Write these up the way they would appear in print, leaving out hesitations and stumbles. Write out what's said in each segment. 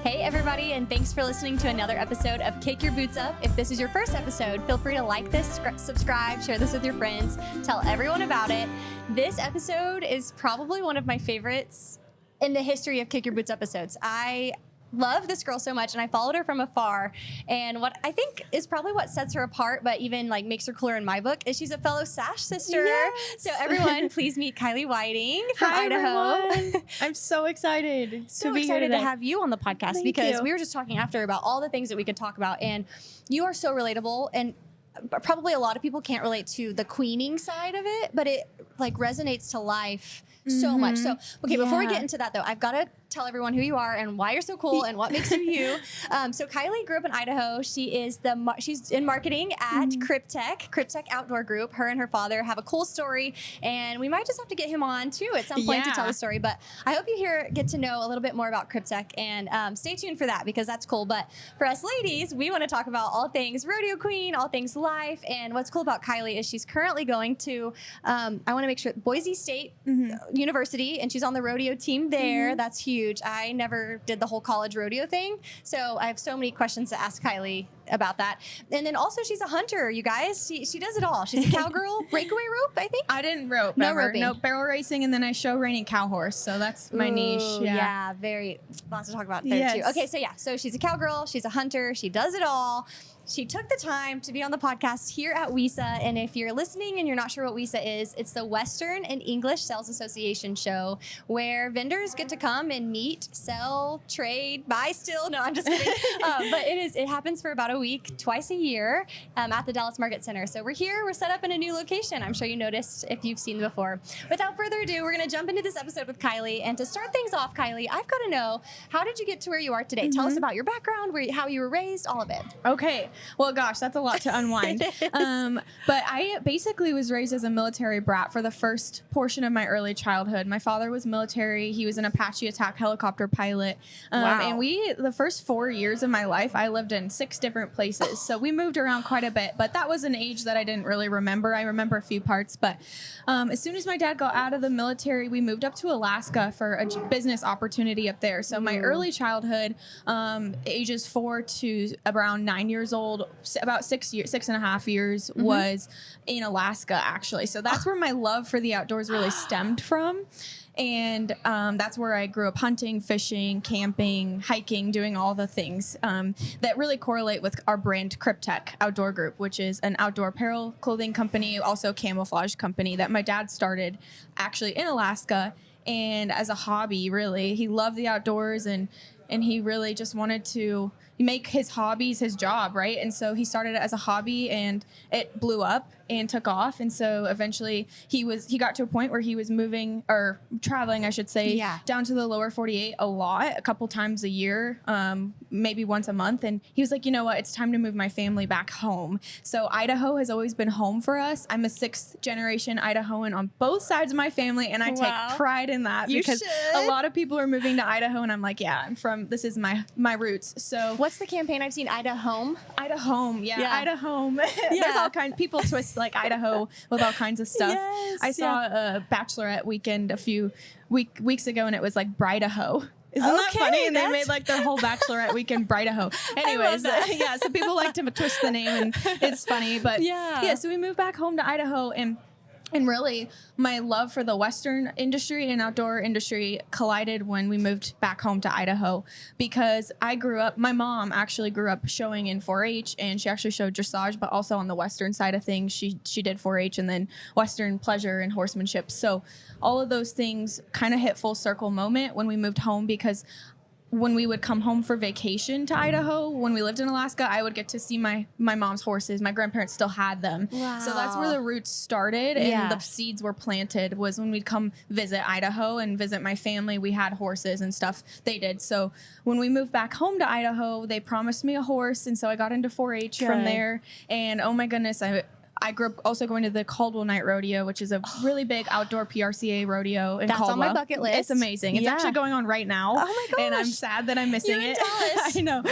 Hey everybody, and thanks for listening to another episode of Kick Your Boots Up. If this is your first episode, feel free to like this, subscribe, share this with your friends, tell everyone about it. This episode is probably one of my favorites in the history of Kick Your Boots episodes. I love this girl so much, and I followed her from afar, and what I think is probably what sets her apart, but even like makes her cooler in my book, is she's a fellow Sash sister. Yes. So everyone, please meet Kylee Whiting from Idaho. Everyone. I'm so excited to be excited to have you on the podcast. Thank because you. We were just talking after about all the things that we could talk about, and you are so relatable, and probably a lot of people can't relate to the queening side of it, but it like resonates to life so much. So, okay, before we get into that though, I've got to tell everyone who you are and why you're so cool and what makes you you. So Kylee grew up in Idaho. She's in marketing at Kryptek Outdoor Group. Her and her father have a cool story, and we might just have to get him on too at some point to tell the story. But I hope you get to know a little bit more about Kryptek, and stay tuned for that because that's cool. But for us ladies, we want to talk about all things Rodeo Queen, all things life, and what's cool about Kylee is she's currently going to, I want to make sure, Boise State University, and she's on the rodeo team there. That's huge. I never did the whole college rodeo thing, so I have so many questions to ask Kylee about that. And then also she's a hunter, you guys. She does it all. She's a cowgirl, breakaway rope, I think. I didn't rope. No ever. roping. No, barrel racing, and then I show reining cow horse. So that's my niche. Yeah, very lots to talk about there too. Okay, so she's a cowgirl, she's a hunter, she does it all. She took the time to be on the podcast here at WISA, and if you're listening and you're not sure what WISA is, it's the Western and English Sales Association show where vendors get to come and meet, sell, trade, buy still. No, I'm just kidding. But it happens for about a week, twice a year at the Dallas Market Center. So we're here, we're set up in a new location. I'm sure you noticed if you've seen before. Without further ado, we're going to jump into this episode with Kylee. And to start things off, Kylee, I've got to know, how did you get to where you are today? Tell us about your background, how you were raised, all of it. Okay. Well, gosh, that's a lot to unwind. But I basically was raised as a military brat for the first portion of my early childhood. My father was military. He was an Apache attack helicopter pilot. And the first 4 years of my life, I lived in 6 different places. So we moved around quite a bit, but that was an age that I didn't really remember. I remember a few parts, but as soon as my dad got out of the military, we moved up to Alaska for a business opportunity up there. So my early childhood, ages 4 to around 9 years old, about 6.5 years was in Alaska, actually. So that's where my love for the outdoors really stemmed from. And that's where I grew up hunting, fishing, camping, hiking, doing all the things that really correlate with our brand Kryptek Outdoor Group, which is an outdoor apparel clothing company, also a camouflage company that my dad started actually in Alaska. And as a hobby, really, he loved the outdoors, and he really just wanted to make his hobbies his job, right? And so he started it as a hobby, and it blew up and took off. And so eventually he got to a point where he was moving, or traveling, I should say, down to the lower 48 a couple times a year, maybe once a month. And he was like, you know what, it's time to move my family back home. So Idaho has always been home for us. I'm a 6th generation Idahoan on both sides of my family, and I take pride in that because a lot of people are moving to Idaho, and I'm like, this is my roots. So what's the campaign I've seen? Idaho? Idaho, Idaho. There's all kinds. People twist like Idaho with all kinds of stuff. I saw a Bachelorette weekend a few weeks ago, and it was like Brightaho. Isn't that funny? And they made like their whole Bachelorette weekend Brightaho. Anyways, so people like to twist the name, and it's funny. But so we moved back home to Idaho, and really, my love for the Western industry and outdoor industry collided when we moved back home to Idaho, because my mom actually grew up showing in 4-H, and she actually showed dressage, but also on the Western side of things, she did 4-H and then Western pleasure and horsemanship. So all of those things kind of hit full circle moment when we moved home, because when we would come home for vacation to Idaho, when we lived in Alaska, I would get to see my mom's horses. My grandparents still had them. Wow. So that's where the roots started, and the seeds were planted, was when we'd come visit Idaho and visit my family. We had horses and stuff. They did. So when we moved back home to Idaho, they promised me a horse, and so I got into 4-H from there. And oh my goodness, I grew up also going to the Caldwell Night Rodeo, which is a really big outdoor PRCA rodeo in Caldwell. That's on my bucket list. It's amazing. It's actually going on right now. Oh my gosh. And I'm sad that I'm missing it. Dallas. I know.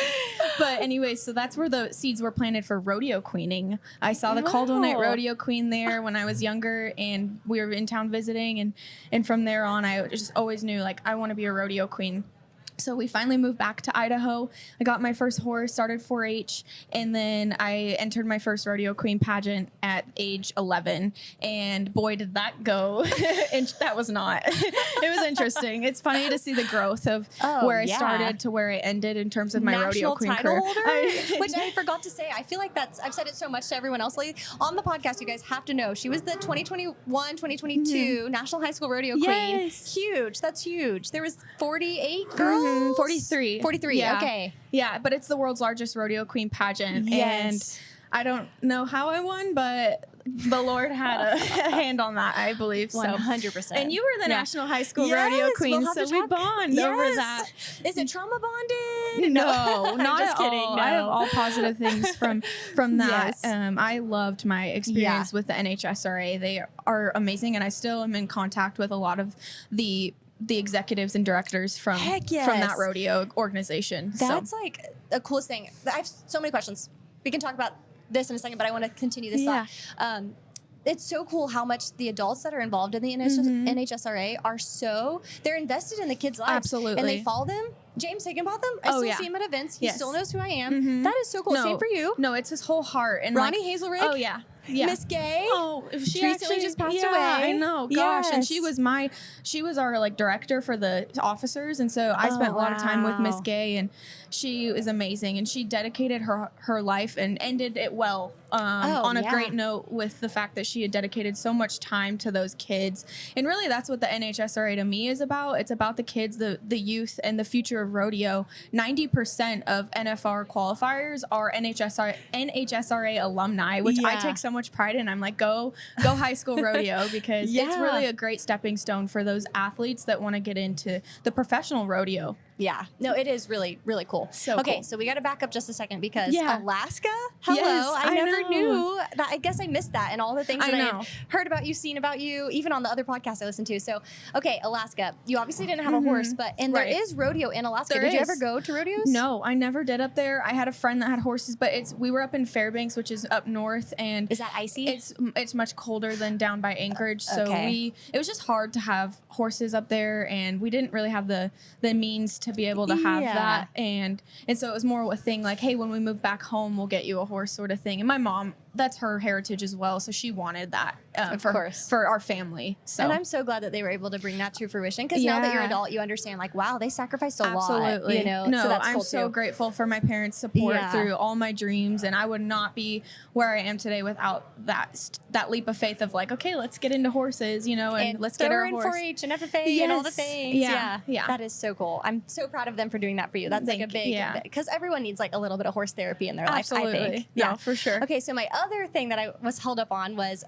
But anyway, so that's where the seeds were planted for rodeo queening. I saw the Caldwell Night Rodeo Queen there when I was younger, and we were in town visiting. And from there on, I just always knew, like, I want to be a rodeo queen. So we finally moved back to Idaho. I got my first horse, started 4-H, and then I entered my first Rodeo Queen pageant at age 11. And boy, did that go. And that was not. It was interesting. It's funny to see the growth of where I started to where I ended in terms of my Rodeo Queen career. Which I forgot to say. I feel like I've said it so much to everyone else lately. On the podcast, you guys have to know, she was the 2021-2022 National High School Rodeo Queen. Huge. That's huge. There was 48 girls. 43. 43, yeah. Okay. Yeah, but it's the world's largest Rodeo Queen pageant. Yes. And I don't know how I won, but the Lord had a hand on that, I believe. 100%. And you were the National High School Rodeo Queen, so we bond over that. Is it trauma bonded? No, not just at kidding. all. No. I have all positive things from that. Yes. I loved my experience with the NHSRA. They are amazing, and I still am in contact with a lot of the executives and directors from that rodeo organization. That's like the coolest thing. I have so many questions. We can talk about this in a second, but I want to continue this thought. It's so cool how much the adults that are involved in the NHSRA are they're invested in the kids' lives. Absolutely. And they follow them. James Higginbotham, I still see him at events. He still knows who I am. That is so cool. Same for you. No, it's his whole heart. And Ronnie Hazelrig. Oh, yeah. Miss Gay. Oh, she recently just passed away. I know. Gosh. And she was our like director for the officers. And so I spent a lot of time with Miss Gay, and she is amazing. And she dedicated her life and ended it well on a great note with the fact that she had dedicated so much time to those kids. And really that's what the NHSRA to me is about. It's about the kids, the youth, and the future of rodeo. 90% of NFR qualifiers are NHSRA alumni, which I take so much pride in. I'm like, go high school rodeo, because it's really a great stepping stone for those athletes that want to get into the professional rodeo. Yeah. No, it is really, really cool. So cool. So we got to back up just a second, because Yeah. Alaska, hello, Yes, I I never know. knew that. I guess I missed that, and all the things I that I know. had heard about you, seen about you, even on the other podcasts I listened to. So, okay, Alaska, you obviously didn't have a horse, but there is rodeo in Alaska. There Did you is. ever go to rodeos? No, I never did up there. I had a friend that had horses, but we were up in Fairbanks, which is up north, and Is that icy? it's much colder than down by Anchorage. So Okay. it was just hard to have horses up there, and we didn't really have the means to be able to have that. And so it was more a thing like, hey, when we move back home, we'll get you a horse, sort of thing. And my mom, that's her heritage as well, so she wanted that for our family. So And I'm so glad that they were able to bring that to fruition, because now that you're an adult, you understand, like, wow, they sacrificed a lot. You know? No, so that's I'm cool so too. grateful for my parents' support through all my dreams, and I would not be where I am today without that leap of faith of like, okay, let's get into horses, and let's get our horse. 4-H and FFA and all the things. Yeah. That is so cool. I'm so proud of them for doing that for you. That's like a big, because everyone needs like a little bit of horse therapy in their life, I think. No, for sure. Okay, so my other thing that I was held up on was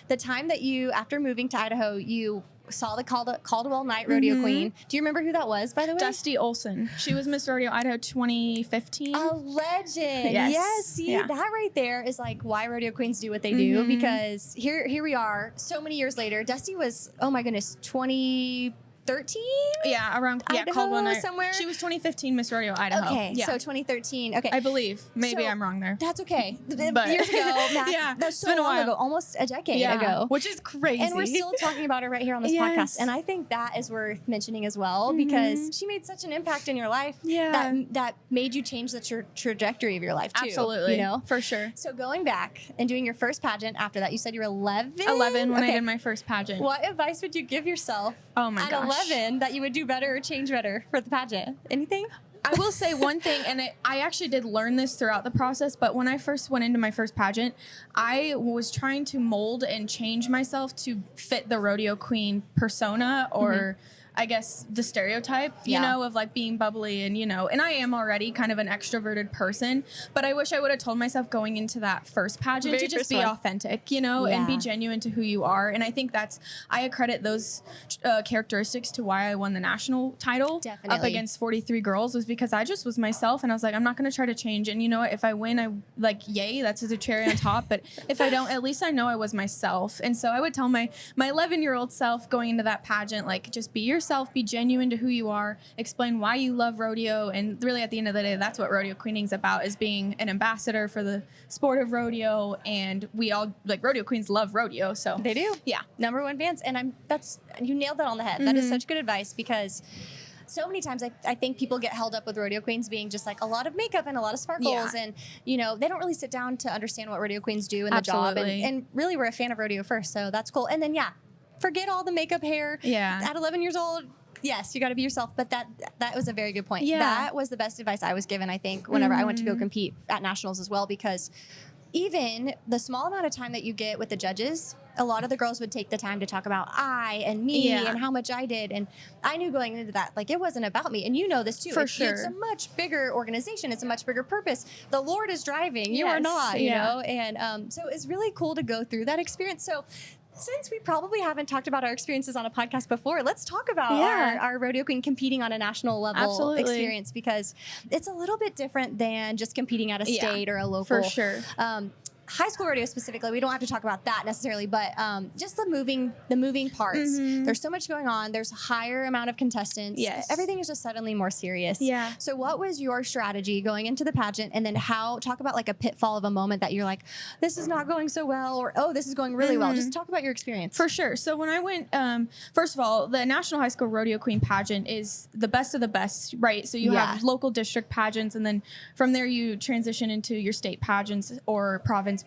the time that you, after moving to Idaho, you saw the Caldwell Night Rodeo Queen. Do you remember who that was, by the way? Dusty Olson. She was Miss Rodeo Idaho 2015. A legend. Yes. See, that right there is like why rodeo queens do what they do, because here we are so many years later. Dusty was, oh my goodness, 2013? Yeah, around Idaho, Caldwell Night. somewhere. She was 2015 Miss Rodeo Idaho. Okay, so 2013. Okay. I believe. Maybe So, I'm wrong there. That's okay. But- Years ago, Max, Yeah, that's it's so been a long while. ago, almost a decade ago. Which is crazy. And we're still talking about her right here on this podcast. And I think that is worth mentioning as well, because she made such an impact in your life that made you change the trajectory of your life too. Absolutely. For sure. So going back and doing your first pageant after that, you said you were 11? 11 when I did my first pageant. What advice would you give yourself at 11 that you would do better or change better for the pageant? Anything? I will say one thing, and I actually did learn this throughout the process, but when I first went into my first pageant, I was trying to mold and change myself to fit the rodeo queen persona, or I guess the stereotype, you know, of like being bubbly and, and I am already kind of an extroverted person, but I wish I would have told myself going into that first pageant to just be authentic, and be genuine to who you are. And I think I accredit those characteristics to why I won the national title up against 43 girls, was because I just was myself, and I was like, I'm not going to try to change. And you know what, if I win, I like, yay, that's a cherry on top. But if I don't, at least I know I was myself. And so I would tell my 11-year-old self going into that pageant, like, just be yourself, be genuine to who you are, explain why you love rodeo. And really at the end of the day, that's what Rodeo Queening is about, is being an ambassador for the sport of rodeo. And we all, like, rodeo queens love rodeo. So they do. Yeah. #1 fans. And you nailed that on the head. That is such good advice, because so many times I think people get held up with rodeo queens being just like a lot of makeup and a lot of sparkles, and they don't really sit down to understand what rodeo queens do in the job. And really, we're a fan of rodeo first, so that's cool. And then forget all the makeup, hair. Yeah. At 11 years old, yes, you got to be yourself. But that was a very good point. Yeah. That was the best advice I was given, I think, whenever I went to go compete at nationals as well, because even the small amount of time that you get with the judges, a lot of the girls would take the time to talk about I and me and how much I did. And I knew going into that, like, it wasn't about me. And you know this too. For sure. It's a much bigger organization. It's a much bigger purpose. The Lord is driving. You are not, you know? And so it's really cool to go through that experience. So since we probably haven't talked about our experiences on a podcast before, let's talk about our rodeo queen competing on a national level experience, because it's a little bit different than just competing at a state or a local. For sure. High school rodeo specifically, we don't have to talk about that necessarily, but just the moving parts. There's so much going on. There's a higher amount of contestants. Yes. Everything is just suddenly more serious. Yeah. So what was your strategy going into the pageant, and then talk about like a pitfall of a moment that you're like, this is not going so well, or, oh, this is going really well. Just talk about your experience. For sure. So when I went, first of all, the National High School Rodeo Queen pageant is the best of the best, right? So you have local district pageants, and then from there you transition into your state pageants or province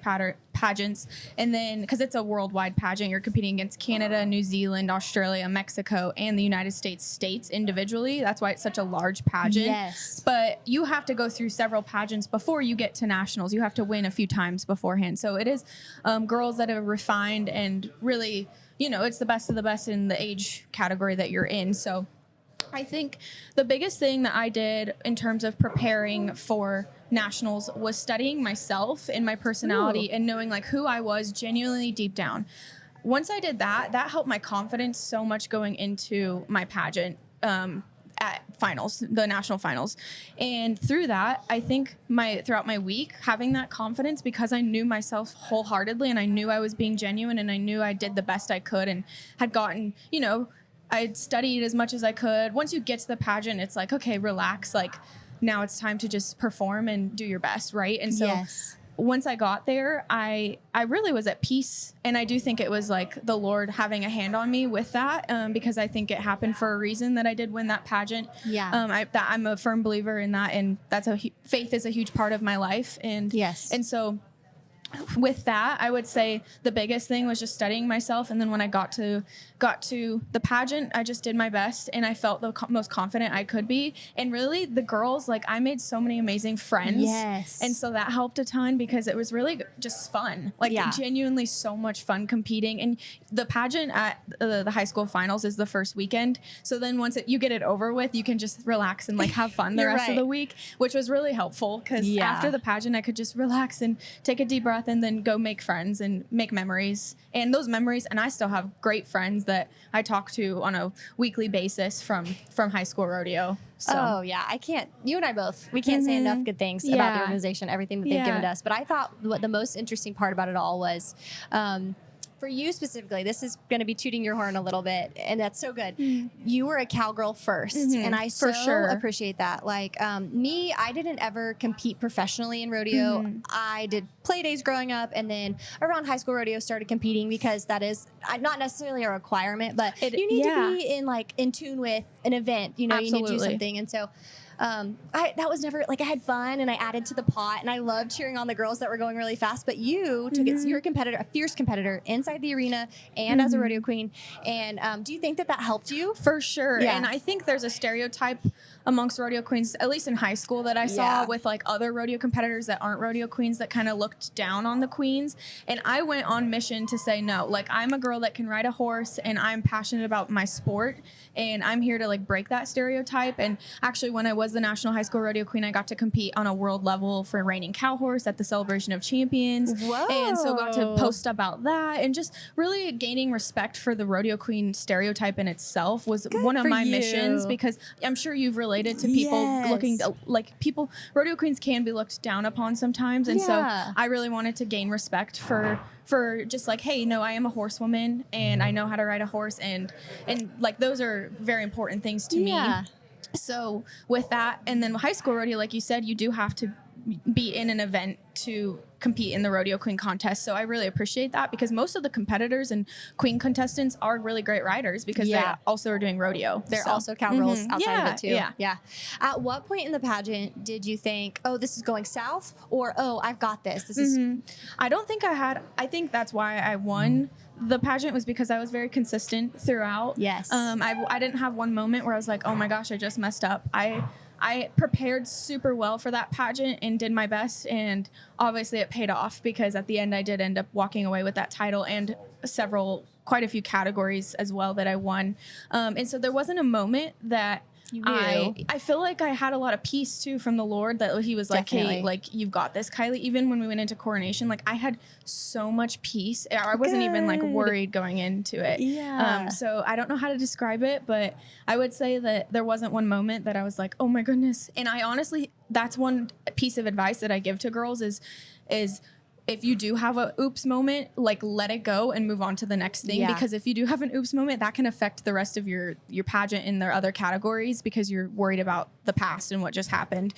pageants, and then because it's a worldwide pageant, you're competing against Canada, New Zealand, Australia, Mexico, and the United states individually. That's why it's such a large pageant. Yes. But you have to go through several pageants before you get to nationals. You have to win a few times beforehand. So it is girls that are refined, and really, it's the best of the best in the age category that you're in. So I think the biggest thing that I did in terms of preparing for nationals was studying myself and my personality and knowing like who I was genuinely deep down. Once I did that, that helped my confidence so much going into my pageant at finals, the national finals. And through that, I think throughout my week, having that confidence, because I knew myself wholeheartedly, and I knew I was being genuine, and I knew I did the best I could, and had gotten, I'd studied as much as I could. Once you get to the pageant, it's like, okay, relax. Like, now it's time to just perform and do your best, right? And so once I got there, I really was at peace. And I do think it was like the Lord having a hand on me with that, because I think it happened for a reason that I did win that pageant. Yeah. I'm a firm believer in that, and that's faith is a huge part of my life. And and so with that, I would say the biggest thing was just studying myself. And then when I got to the pageant, I just did my best, and I felt the most confident I could be. And really, the girls, like, I made so many amazing friends. Yes. And so that helped a ton, because it was really just fun. Like, genuinely so much fun competing. And the pageant at the high school finals is the first weekend. So then once you get it over with, you can just relax and like have fun the rest of the week, which was really helpful, because after the pageant, I could just relax and take a deep breath and then go make friends and make memories. And those memories, and I still have great friends that I talk to on a weekly basis from high school rodeo. So. Oh yeah, you and I both, we can't say enough good things about the organization, everything that they've given to us. But I thought what the most interesting part about it all was, for you specifically, this is going to be tooting your horn a little bit, and that's so good. You were a cowgirl first, and I appreciate that. Like me, I didn't ever compete professionally in rodeo. I did play days growing up, and then around high school rodeo started competing, because that is not necessarily a requirement, but you need to be in tune with an event. You need to do something, and so. That was never, like, I had fun and I added to the pot, and I loved cheering on the girls that were going really fast, but you took it, you're a fierce competitor inside the arena and as a rodeo queen. And do you think that helped you? For sure. Yeah. And I think there's a stereotype amongst rodeo queens, at least in high school, that I saw with like other rodeo competitors that aren't rodeo queens, that kind of looked down on the queens. And I went on mission to say, no, like, I'm a girl that can ride a horse, and I'm passionate about my sport, and I'm here to like break that stereotype. And actually, when I was the National High School Rodeo Queen, I got to compete on a world level for reigning cow horse at the Celebration of Champions. Whoa. And so got to post about that, and just really gaining respect for the rodeo queen stereotype in itself was one of my missions, because I'm sure you've related to people looking like rodeo queens can be looked down upon sometimes. And so I really wanted to gain respect for just like, hey, no, I am a horsewoman, and I know how to ride a horse, and like, those are very important things to me. So with that, and then high school rodeo, like you said, you do have to be in an event to compete in the Rodeo Queen contest. So I really appreciate that, because most of the competitors and Queen contestants are really great riders, because they also are doing rodeo. They're also cowgirls outside of it too. Yeah. At what point in the pageant did you think, oh, this is going south, or oh, I've got this? This is. I don't think I think that's why I won the pageant, was because I was very consistent throughout. Yes. I didn't have one moment where I was like, oh my gosh, I just messed up. I prepared super well for that pageant and did my best, and obviously it paid off, because at the end I did end up walking away with that title and quite a few categories as well that I won. And so there wasn't a moment that I feel like I had a lot of peace too from the Lord, that he was like, hey, like, you've got this, Kylee. Even when we went into coronation, like, I had so much peace. I wasn't even like worried going into it. Yeah. So I don't know how to describe it, but I would say that there wasn't one moment that I was like, oh my goodness. And I honestly, that's one piece of advice that I give to girls is if you do have a oops moment, like, let it go and move on to the next thing. Because if you do have an oops moment, that can affect the rest of your pageant in their other categories, because you're worried about the past and what just happened.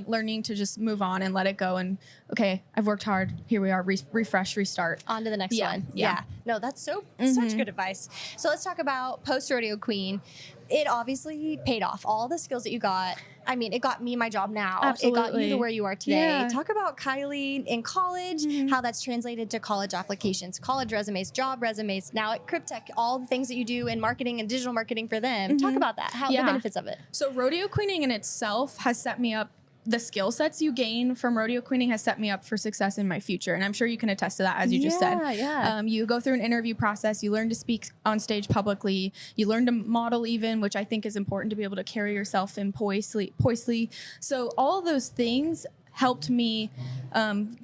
Learning to just move on and let it go, and okay, I've worked hard. Here we are, refresh, restart. On to the next one. Yeah. No, that's such good advice. So let's talk about post Rodeo Queen. It obviously paid off. All the skills that you got. I mean, it got me my job now. Absolutely. It got you to where you are today. Yeah. Talk about Kylee in college, how that's translated to college applications, college resumes, job resumes. Now at Krpytek, all the things that you do in marketing and digital marketing for them. Talk about that. The benefits of it. So Rodeo Queening in itself has set me up. The skill sets you gain from Rodeo Queening has set me up for success in my future. And I'm sure you can attest to that, as you just said. You go through an interview process. You learn to speak on stage publicly. You learn to model even, which I think is important to be able to carry yourself in poisely. So all of those things helped me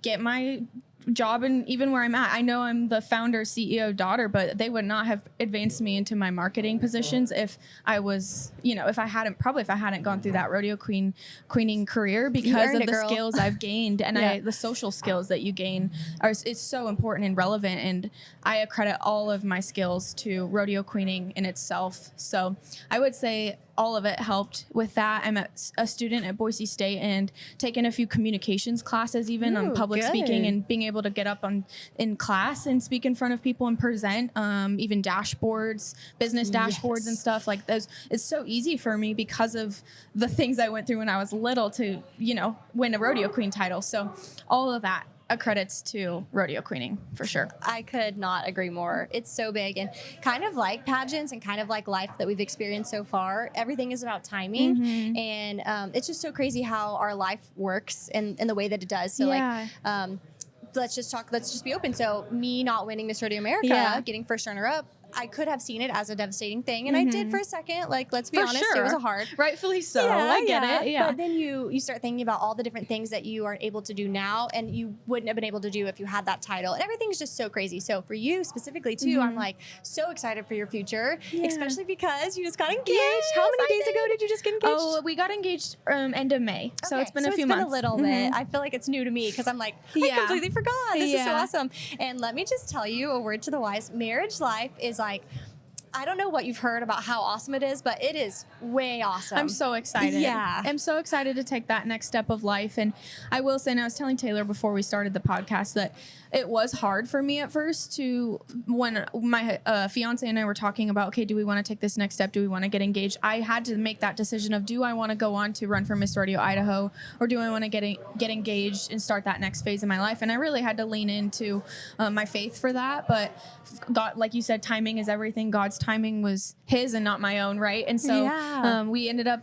get my job and even where I'm at. I know I'm the founder, CEO daughter, but they would not have advanced me into my marketing positions if I was, if I hadn't gone through that rodeo queening career, because of the skills I've gained and the social skills that you gain is so important and relevant. And I accredit all of my skills to rodeo queening in itself. So I would say all of it helped with that. I'm a student at Boise State and taking a few communications classes, even on public speaking, and being able to get up in class and speak in front of people and present, even dashboards, business dashboards and stuff like those. It's so easy for me because of the things I went through when I was little to, win a rodeo queen title. So all of that credits to rodeo queening for sure. I could not agree more. It's so big, and kind of like pageants and kind of like life that we've experienced so far, everything is about timing. And it's just so crazy how our life works in the way that it does. So let's just be open. So me not winning Miss Rodeo America, getting first runner up, I could have seen it as a devastating thing, and I did for a second. Like, let's be honest, it was hard. Rightfully so. I get it. Yeah. But then you start thinking about all the different things that you are able to do now, and you wouldn't have been able to do if you had that title. And everything's just so crazy. So for you specifically too, I'm like so excited for your future, especially because you just got engaged. How many days ago did you just get engaged? Oh, we got engaged end of May. So it's been a few months. A little bit. I feel like it's new to me because I'm like, I completely forgot. This is so awesome. And let me just tell you a word to the wise. Marriage life is like, I don't know what you've heard about how awesome it is, but it is way awesome. I'm so excited. Yeah. I'm so excited to take that next step of life. And I will say, and I was telling Taylor before we started the podcast, that it was hard for me at first when my fiance and I were talking about, okay, do we want to take this next step? Do we want to get engaged? I had to make that decision of, do I want to go on to run for Miss Rodeo Idaho, or do I want to get engaged and start that next phase of my life? And I really had to lean into my faith for that. But God, like you said, timing is everything. God's timing was his and not my own, right? And so we ended up,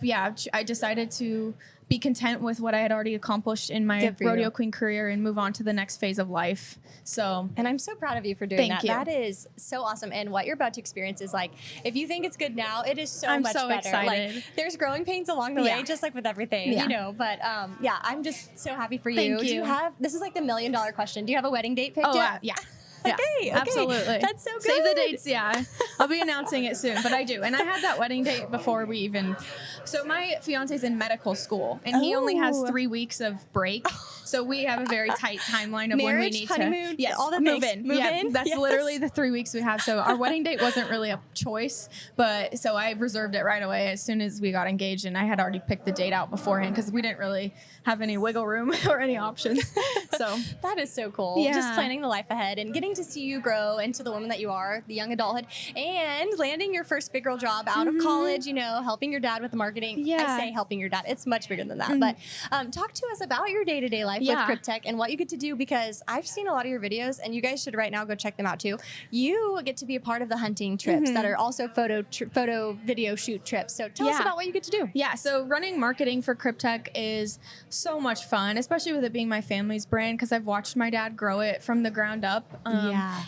I decided to be content with what I had already accomplished in my rodeo queen career and move on to the next phase of life. And I'm so proud of you for doing that. Thank you. That is so awesome. And what you're about to experience is like, if you think it's good now, it is so much better. Excited. Like, there's growing pains along the way, just like with everything, But I'm just so happy for you. Thank you. This is like the $1 million question. Do you have a wedding date picked yet? Yeah. Okay. Absolutely. That's so good. Save the dates. Yeah. I'll be announcing it soon, but I do. And I had that wedding date before we even, so my fiance's in medical school and he only has 3 weeks of break. So we have a very tight timeline of Marriage, when we need honeymoon, to all the move things. in. Move Yeah, in. that's Yes. literally the 3 weeks we have. So our wedding date wasn't really a choice, but so I reserved it right away as soon as we got engaged, and I had already picked the date out beforehand because we didn't really have any wiggle room or any options. So that is so cool. Yeah. Just planning the life ahead and getting to see you grow into the woman that you are, the young adulthood, and landing your first big girl job out of college, you know, helping your dad with the marketing. Yeah. I say helping your dad. It's much bigger than that. But talk to us about your day-to-day life with Kryptek and what you get to do, because I've seen a lot of your videos and you guys should right now go check them out too. You get to be a part of the hunting trips that are also photo video shoot trips. So tell us about what you get to do. Yeah, so running marketing for Kryptek is so much fun, especially with it being my family's brand, because I've watched my dad grow it from the ground up.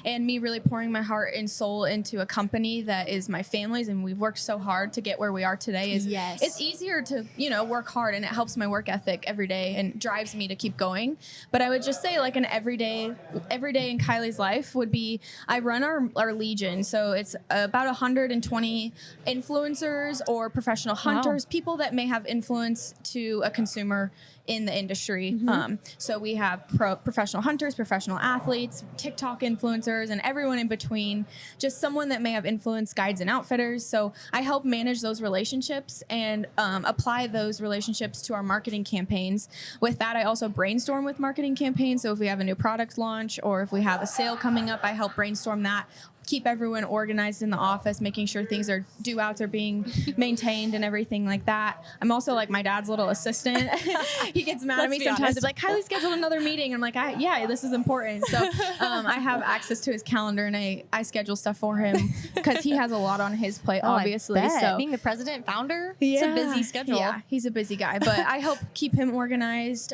And me really pouring my heart and soul into a company that is my family's, and we've worked so hard to get where we are today. It's easier to, you know, work hard, and it helps my work ethic every day and drives me to keep going. But I would just say, like, an everyday in Kylie's life would be, I run our Legion. So it's about 120 influencers or professional hunters, people that may have influence to a consumer in the industry. So we have professional hunters, professional athletes, TikTok influencers, and everyone in between, just someone that may have influence, guides and outfitters. So I help manage those relationships and apply those relationships to our marketing campaigns. With that, I also brainstorm with marketing campaigns. So if we have a new product launch or if we have a sale coming up, I help brainstorm that, keep everyone organized in the office, making sure things are due outs are being maintained and everything like that. I'm also like my dad's little assistant. He gets mad at me sometimes. He's like, Kylie scheduled another meeting. I'm like, yeah, this is important. So I have access to his calendar and I schedule stuff for him because he has a lot on his plate, obviously. So being the president founder, it's a busy schedule. Yeah, he's a busy guy, but I help keep him organized.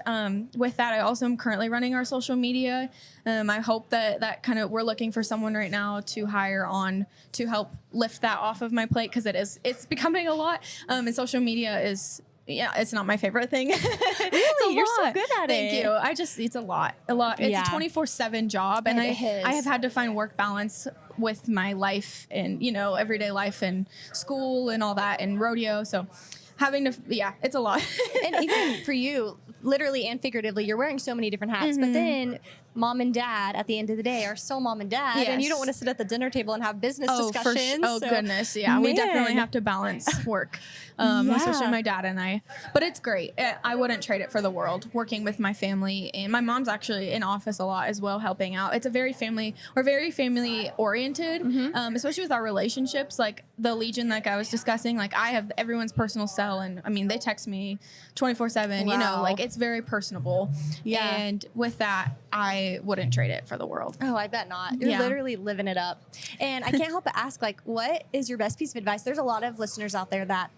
With that, I also am currently running our social media. I hope that kind of, we're looking for someone right now to hire on to help lift that off of my plate, because it's becoming a lot. And social media is, it's not my favorite thing. Really? You're so good at it. Thank you. It's a lot. It's a 24/7 job, and I have had to find work balance with my life and, you know, everyday life and school and all that and rodeo. So having to, it's a lot. And even for you, literally and figuratively, you're wearing so many different hats, but then mom and dad at the end of the day are still mom and dad, and you don't want to sit at the dinner table and have business discussions. Goodness. Yeah. We definitely have to balance work, especially my dad and I, but it's great. I wouldn't trade it for the world, working with my family, and my mom's actually in office a lot as well, helping out. It's we're very family oriented, especially with our relationships, like the Legion, like I was discussing, like I have everyone's personal cell, and I mean, they text me 24/7, you know, like it's very personable. And with that, I wouldn't trade it for the world. Oh, I bet not. You're literally living it up. And I can't help but ask, like, what is your best piece of advice? There's a lot of listeners out there that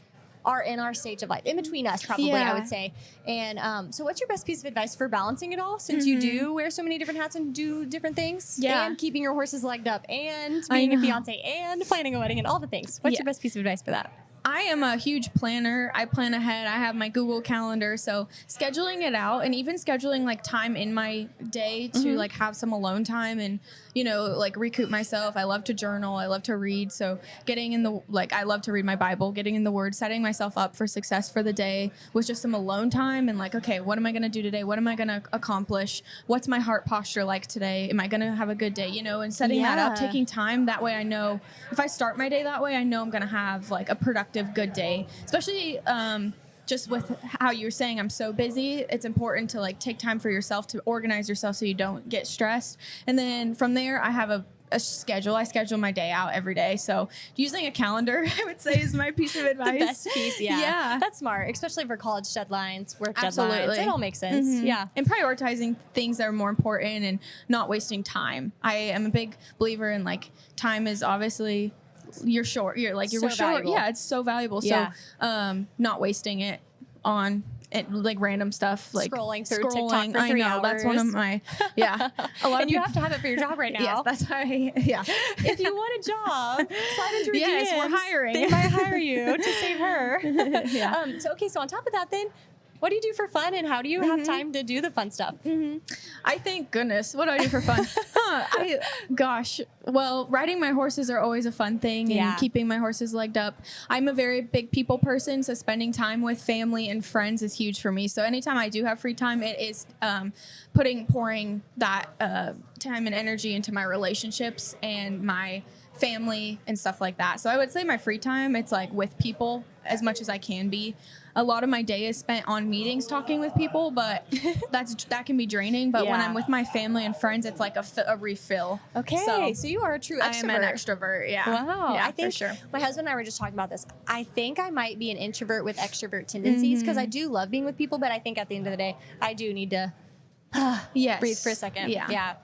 are in our stage of life, in between us, probably, I would say. And so what's your best piece of advice for balancing it all, since you do wear so many different hats and do different things? And keeping your horses legged up and being a fiance and planning a wedding and all the things. What's your best piece of advice for that? I am a huge planner. I plan ahead. I have my Google Calendar. So scheduling it out, and even scheduling like time in my day to like have some alone time and, you know, like recoup myself. I love to journal. I love to read. So getting in I love to read my Bible, getting in the Word, setting myself up for success for the day with just some alone time and like, okay, what am I going to do today? What am I going to accomplish? What's my heart posture like today? Am I going to have a good day? You know, and setting that up, taking time. That way I know if I start my day that way, I know I'm going to have like a productive, good day, especially just with how you were saying I'm so busy. It's important to like take time for yourself to organize yourself so you don't get stressed. And then from there, I have a schedule. I schedule my day out every day. So using a calendar, I would say, is my piece of advice. The best piece, yeah. That's smart, especially for college deadlines, work deadlines. It all makes sense. Yeah. And prioritizing things that are more important and not wasting time. I am a big believer in like time is obviously you're short. Yeah, it's so valuable. Yeah. So not wasting it on like random stuff, like scrolling through TikTok for 3 hours. That's one of my a lot. And you have to have it for your job right now. Yes, that's why. Yeah. If you want a job, slide into your DMs. We're hiring. They might hire you to save her. So on top of that, then, what do you do for fun, and how do you have time to do the fun stuff? I think goodness, what do I do for fun? Well, riding my horses are always a fun thing, and keeping my horses legged up. I'm a very big people person, so spending time with family and friends is huge for me. So anytime I do have free time, it is pouring that time and energy into my relationships and my family and stuff like that. So I would say my free time, it's like with people as much as I can be. A lot of my day is spent on meetings talking with people, but that can be draining. But when I'm with my family and friends, it's like a refill. Okay, so you are a true extrovert. I am an extrovert, yeah. Wow. Yeah, I think for sure. my husband and I were just talking about this. I think I might be an introvert with extrovert tendencies because I do love being with people, but I think at the end of the day, I do need to breathe for a second. Yeah.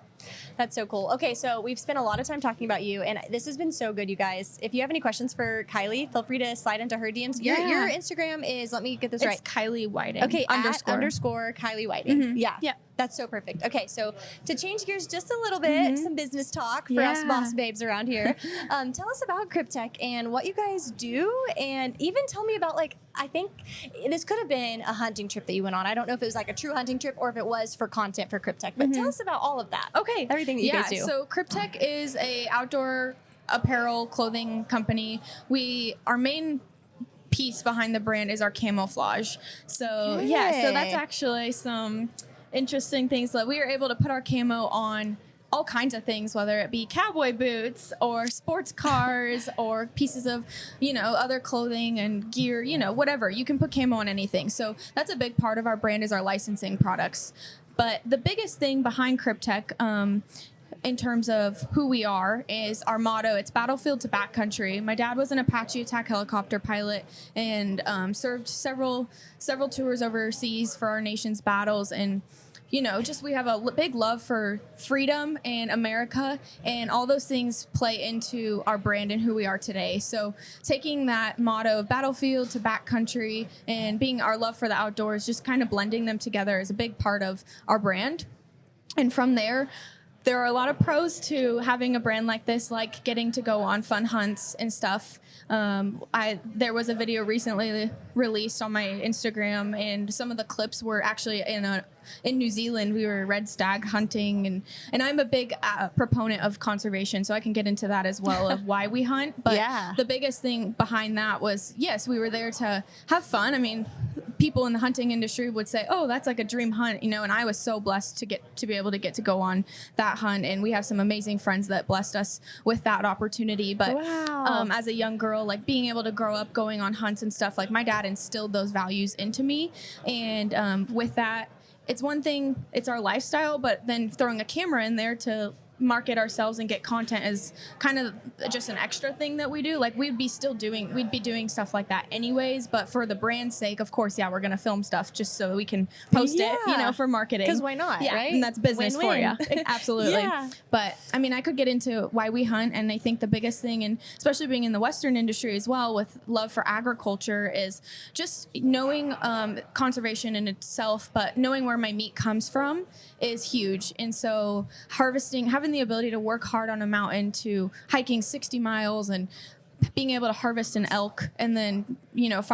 That's so cool. Okay, so we've spent a lot of time talking about you, and this has been so good, you guys. If you have any questions for Kylee, feel free to slide into her DMs. Your Instagram is, let me get this right. It's Kylee Whiting. Okay, __ Kylee Whiting. Yeah. That's so perfect. Okay, so to change gears just a little bit, some business talk for us boss babes around here. Tell us about Krpytek and what you guys do, and even tell me about, like, I think this could have been a hunting trip that you went on. I don't know if it was like a true hunting trip or if it was for content for Krpytek, but tell us about all of that. Okay. Everything that you guys do. So Krpytek is a outdoor apparel clothing company. Our main piece behind the brand is our camouflage. So so that's actually some interesting things. Like, we are able to put our camo on all kinds of things, whether it be cowboy boots or sports cars or pieces of, other clothing and gear, whatever. You can put camo on anything. So that's a big part of our brand, is our licensing products. But the biggest thing behind Krpytek, in terms of who we are, is our motto. It's battlefield to backcountry. My dad was an Apache attack helicopter pilot and served several tours overseas for our nation's battles. And we have a big love for freedom and America, and all those things play into our brand and who we are today. So taking that motto of battlefield to backcountry and being our love for the outdoors, just kind of blending them together is a big part of our brand. And from there are a lot of pros to having a brand like this, like getting to go on fun hunts and stuff. There was a video recently released on my Instagram, and some of the clips were actually in New Zealand. We were red stag hunting, and I'm a big proponent of conservation, so I can get into that as well, of why we hunt. But the biggest thing behind that was, yes, we were there to have fun. I mean, people in the hunting industry would say, oh, that's like a dream hunt, and I was so blessed to be able to get to go on that hunt, and we have some amazing friends that blessed us with that opportunity. But as a young girl, like, being able to grow up going on hunts and stuff, like, my dad instilled those values into me, and with that, it's one thing, it's our lifestyle, but then throwing a camera in there to market ourselves and get content is kind of just an extra thing that we do. Like, we'd be doing stuff like that anyways, but for the brand's sake, of course, we're going to film stuff just so we can post it, for marketing. Because why not, right? And that's business Win-win. for you. Absolutely. But, I mean, I could get into why we hunt, and I think the biggest thing, and especially being in the Western industry as well, with love for agriculture, is just knowing conservation in itself, but knowing where my meat comes from is huge. And so having the ability to work hard on a mountain, to hiking 60 miles and being able to harvest an elk, and then, field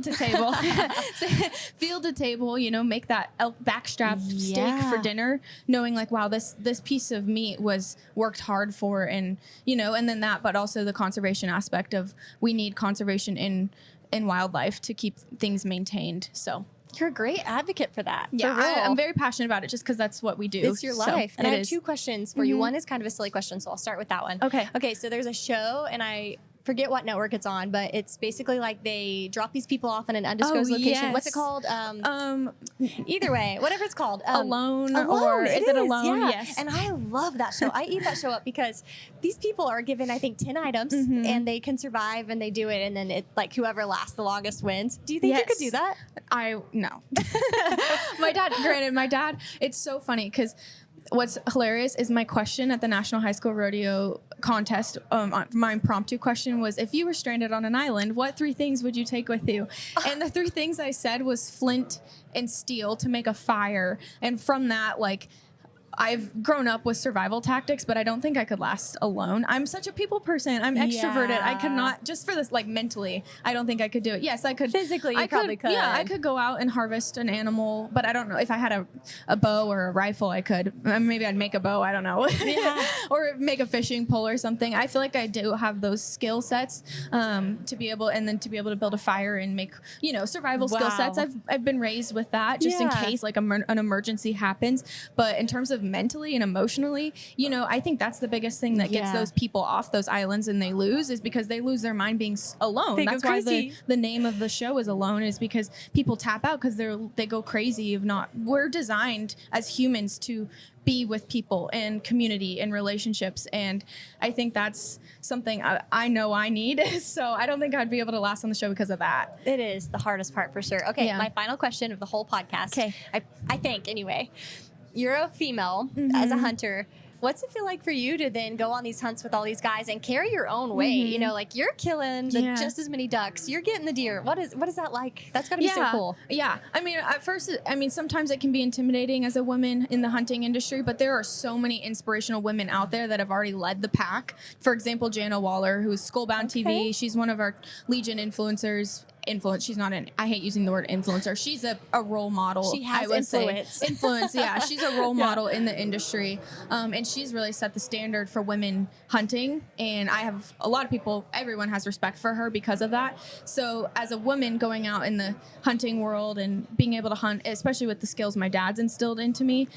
to table, make that elk backstrap steak for dinner, knowing like, wow, this piece of meat was worked hard for, and, and then that, but also the conservation aspect of, we need conservation in wildlife to keep things maintained. So you're a great advocate for that. Yeah, for real. I'm very passionate about it, just because that's what we do. It's your life. And I have 2 questions for you. One is kind of a silly question, so I'll start with that one. Okay, so there's a show, and I forget what network it's on, but it's basically like they drop these people off in an undisclosed location. Yes. What's it called? Either way, whatever it's called. Alone, or is it Alone? Yeah. Yes. And I love that show. I eat that show up because these people are given, I think, 10 items, and they can survive, and they do it, and then it, like, whoever lasts the longest wins. Do you think you could do that? No. My dad, it's so funny, because what's hilarious is my question at the National High School Rodeo contest, my impromptu question was, if you were stranded on an island, what 3 things would you take with you? And the 3 things I said was flint and steel to make a fire. And from that, like, I've grown up with survival tactics, but I don't think I could last alone. I'm such a people person. I'm extroverted. Yeah. I could not, just for this, like mentally, I don't think I could do it. Yes, I could. Physically, you probably could. Yeah, I could go out and harvest an animal, but I don't know if I had a bow or a rifle, I could. Maybe I'd make a bow. I don't know. Yeah. Or make a fishing pole or something. I feel like I do have those skill sets to be able, and then to be able to build a fire and make, survival skill sets. I've been raised with that just in case like an emergency happens. But in terms of mentally and emotionally, I think that's the biggest thing that gets those people off those islands and they lose, is because they lose their mind being alone. That's why the name of the show is Alone, is because people tap out because they go crazy of not. We're designed as humans to be with people and community and relationships, and I think that's something I know I need. So I don't think I'd be able to last on the show because of that. It is the hardest part for sure. Okay, my final question of the whole podcast. Okay, I think anyway. You're a female as a hunter. What's it feel like for you to then go on these hunts with all these guys and carry your own weight? Like you're killing just as many ducks. You're getting the deer. What is that like? That's gotta be so cool. Yeah. I mean, at first, sometimes it can be intimidating as a woman in the hunting industry, but there are so many inspirational women out there that have already led the pack. For example, Jana Waller, who's Skullbound TV. She's one of our Legion influencers. She's not I hate using the word influencer. She's a role model. She has influence. Yeah, she's a role model in the industry, and she's really set the standard for women hunting. And I have a lot of people. Everyone has respect for her because of that. So as a woman going out in the hunting world and being able to hunt, especially with the skills my dad's instilled into me,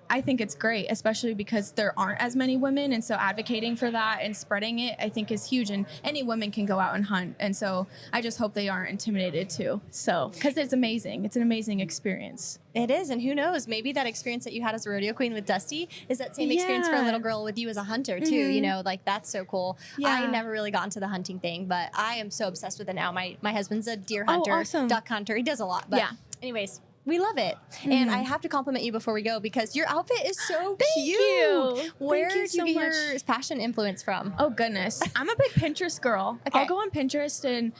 I think it's great, especially because there aren't as many women, and so advocating for that and spreading it, I think, is huge. And any woman can go out and hunt, and so I just hope they aren't intimidated too. So, because it's amazing. It's an amazing experience. It is, and who knows, maybe that experience that you had as a rodeo queen with Dusty is that same experience for a little girl with you as a hunter too. Like that's so cool. I never really got into the hunting thing, but I am so obsessed with it now. My husband's a deer hunter, duck hunter. He does a lot. But anyways, we love it. And I have to compliment you before we go because your outfit is so cute. You. Where did you get your fashion influence from? Oh, goodness. I'm a big Pinterest girl. Okay. I'll go on Pinterest and,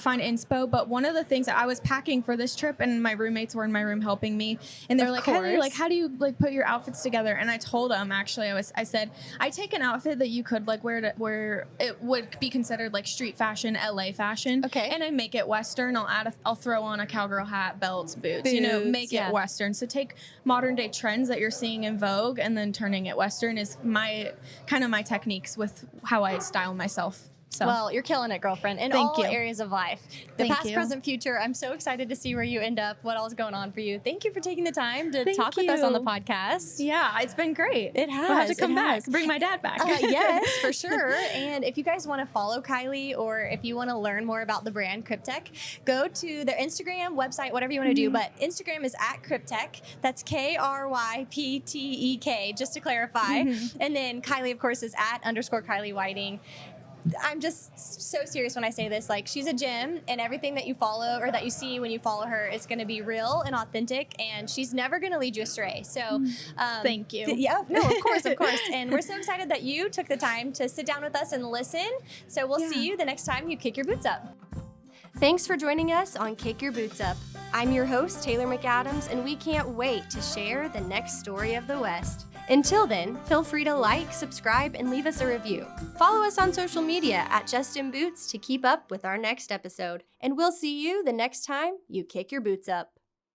find inspo. But one of the things that I was packing for this trip, and my roommates were in my room helping me, and they're like, Kylee, how do you put your outfits together? And I told them, actually, I said, I take an outfit that you could wear it would be considered like street fashion, LA fashion. Okay. And I make it Western. I'll throw on a cowgirl hat, belts, boots, make it Western. So take modern day trends that you're seeing in Vogue and then turning it Western is my techniques with how I style myself. So. Well, you're killing it, girlfriend, in all areas of life. The past, present, future. I'm so excited to see where you end up, what all's going on for you. Thank you for taking the time to talk with us on the podcast. Yeah, it's been great. It has. We'll have to come back, bring my dad back. Yes, for sure. And if you guys want to follow Kylee or if you want to learn more about the brand Krpytek, go to their Instagram, website, whatever you want to do. But Instagram is at Krpytek. That's Kryptek, just to clarify. And then Kylee, of course, is at _Kylee Whiting. I'm just so serious when I say this. Like, she's a gem, and everything that you follow or that you see when you follow her is going to be real and authentic, and she's never going to lead you astray. So, thank you. Of course. And we're so excited that you took the time to sit down with us and listen. So we'll see you the next time you kick your boots up. Thanks for joining us on Kick Your Boots Up. I'm your host, Taylor McAdams, and we can't wait to share the next story of the West. Until then, feel free to like, subscribe, and leave us a review. Follow us on social media at Justin Boots to keep up with our next episode. And we'll see you the next time you kick your boots up.